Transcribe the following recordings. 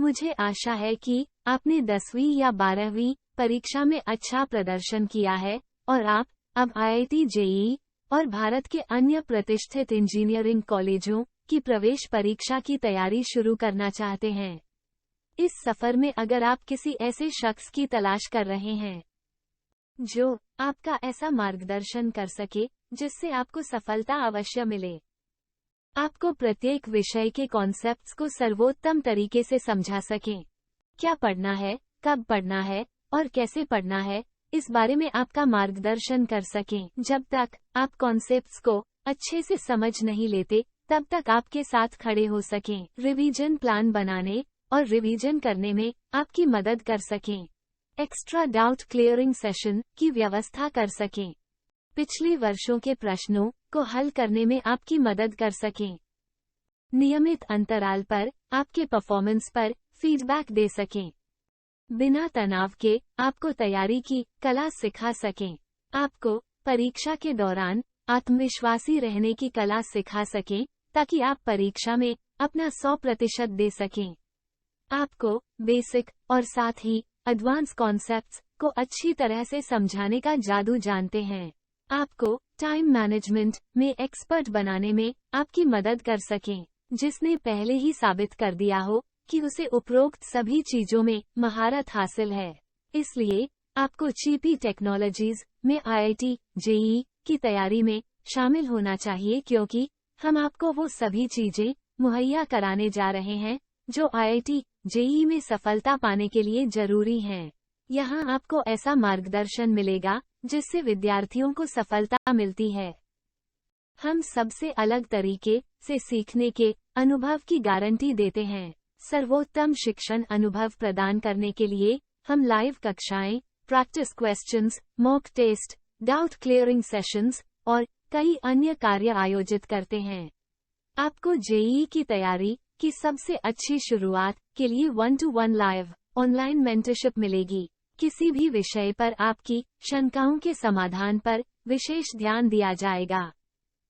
मुझे आशा है कि आपने 10वीं या 12वीं परीक्षा में अच्छा प्रदर्शन किया है और आप अब IIT JEE और भारत के अन्य प्रतिष्ठित इंजीनियरिंग कॉलेजों की प्रवेश परीक्षा की तैयारी शुरू करना चाहते हैं। इस सफर में अगर आप किसी ऐसे शख्स की तलाश कर रहे हैं जो आपका ऐसा मार्गदर्शन कर सके जिससे आपको सफलता अवश्य मिले, आपको प्रत्येक विषय के कॉन्सेप्ट्स को सर्वोत्तम तरीके से समझा सकें, क्या पढ़ना है, कब पढ़ना है और कैसे पढ़ना है, इस बारे में आपका मार्गदर्शन कर सकें। जब तक आप कॉन्सेप्ट्स को अच्छे से समझ नहीं लेते तब तक आपके साथ खड़े हो सकें, रिवीजन प्लान बनाने और रिवीजन करने में आपकी मदद कर सकें, एक्स्ट्रा डाउट क्लियरिंग सेशन की व्यवस्था कर सकें, पिछले वर्षों के प्रश्नों को हल करने में आपकी मदद कर सकें, नियमित अंतराल पर आपके परफॉर्मेंस पर फीडबैक दे सकें, बिना तनाव के आपको तैयारी की कला सिखा सकें, आपको परीक्षा के दौरान आत्मविश्वासी रहने की कला सिखा सकें ताकि आप परीक्षा में अपना 100% दे सकें, आपको बेसिक और साथ ही एडवांस कॉन्सेप्ट्स को अच्छी तरह से समझाने का जादू जानते हैं, आपको टाइम मैनेजमेंट में एक्सपर्ट बनाने में आपकी मदद कर सकें, जिसने पहले ही साबित कर दिया हो कि उसे उपरोक्त सभी चीजों में महारत हासिल है। इसलिए आपको चीपी टेक्नोलॉजीज में IIT JEE की तैयारी में शामिल होना चाहिए, क्योंकि हम आपको वो सभी चीजें मुहैया कराने जा रहे हैं जो IIT JEE में सफलता पाने के लिए जरूरी हैं। यहाँ आपको ऐसा मार्गदर्शन मिलेगा जिससे विद्यार्थियों को सफलता मिलती है। हम सबसे अलग तरीके से सीखने के अनुभव की गारंटी देते हैं। सर्वोत्तम शिक्षण अनुभव प्रदान करने के लिए हम लाइव कक्षाएं, practice questions, mock test, doubt clearing sessions और कई अन्य कार्य आयोजित करते हैं। आपको JEE की तैयारी की सबसे अच्छी शुरुआत के लिए 1-to-1 लाइव ऑनलाइन मेंटरशिप मिलेगी। किसी भी विषय पर आपकी शंकाओं के समाधान पर विशेष ध्यान दिया जाएगा।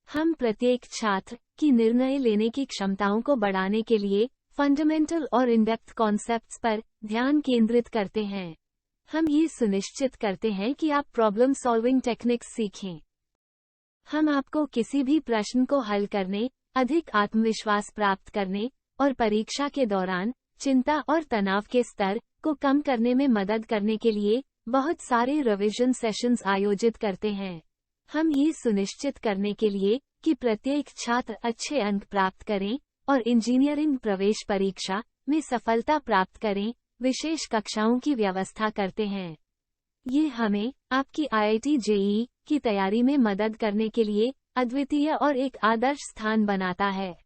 हम प्रत्येक छात्र की निर्णय लेने की क्षमताओं को बढ़ाने के लिए फंडामेंटल और इन-डेप्थ कॉन्सेप्ट्स पर ध्यान केंद्रित करते हैं। हम ये सुनिश्चित करते हैं कि आप प्रॉब्लम सॉल्विंग टेक्निक्स सीखें। हम आपको किसी भी प्रश्न को हल करने, अधिक आत्मविश्वास प्राप्त करने और परीक्षा के दौरान चिंता और तनाव के स्तर को कम करने में मदद करने के लिए बहुत सारे रिवीजन सेशंस आयोजित करते हैं। हम ये सुनिश्चित करने के लिए कि प्रत्येक छात्र अच्छे अंक प्राप्त करें और इंजीनियरिंग प्रवेश परीक्षा में सफलता प्राप्त करें, विशेष कक्षाओं की व्यवस्था करते हैं। ये हमें आपकी IIT JEE की तैयारी में मदद करने के लिए अद्वितीय और एक आदर्श स्थान बनाता है।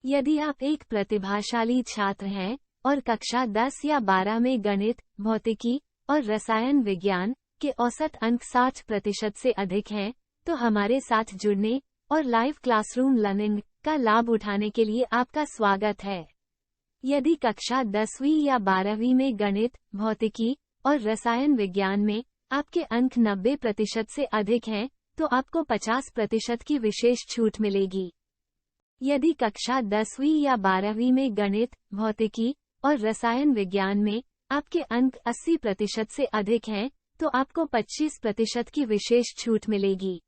यदि आप एक प्रतिभाशाली छात्र हैं और कक्षा 10 या 12 में गणित, भौतिकी और रसायन विज्ञान के औसत अंक 60% से अधिक हैं, तो हमारे साथ जुड़ने और लाइव क्लासरूम लर्निंग का लाभ उठाने के लिए आपका स्वागत है। यदि कक्षा 10वीं या 12वीं में गणित, भौतिकी और रसायन विज्ञान में आपके अंक 90% से अधिक हैं, तो आपको 50% की विशेष छूट मिलेगी। यदि कक्षा 10वीं या 12वीं में गणित, भौतिकी और रसायन विज्ञान में आपके अंक 80% से अधिक हैं, तो आपको 25% की विशेष छूट मिलेगी।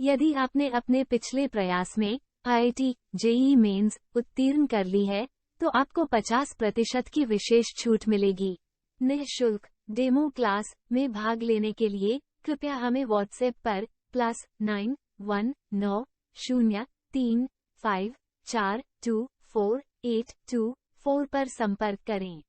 यदि आपने अपने पिछले प्रयास में IIT JEE मेंस उत्तीर्ण कर ली है, तो आपको 50% की विशेष छूट मिलेगी। निःशुल्क डेमो क्लास में भाग लेने के लिए कृपया हमें व्हाट्सएप पर +919035424824 पर संपर्क करें।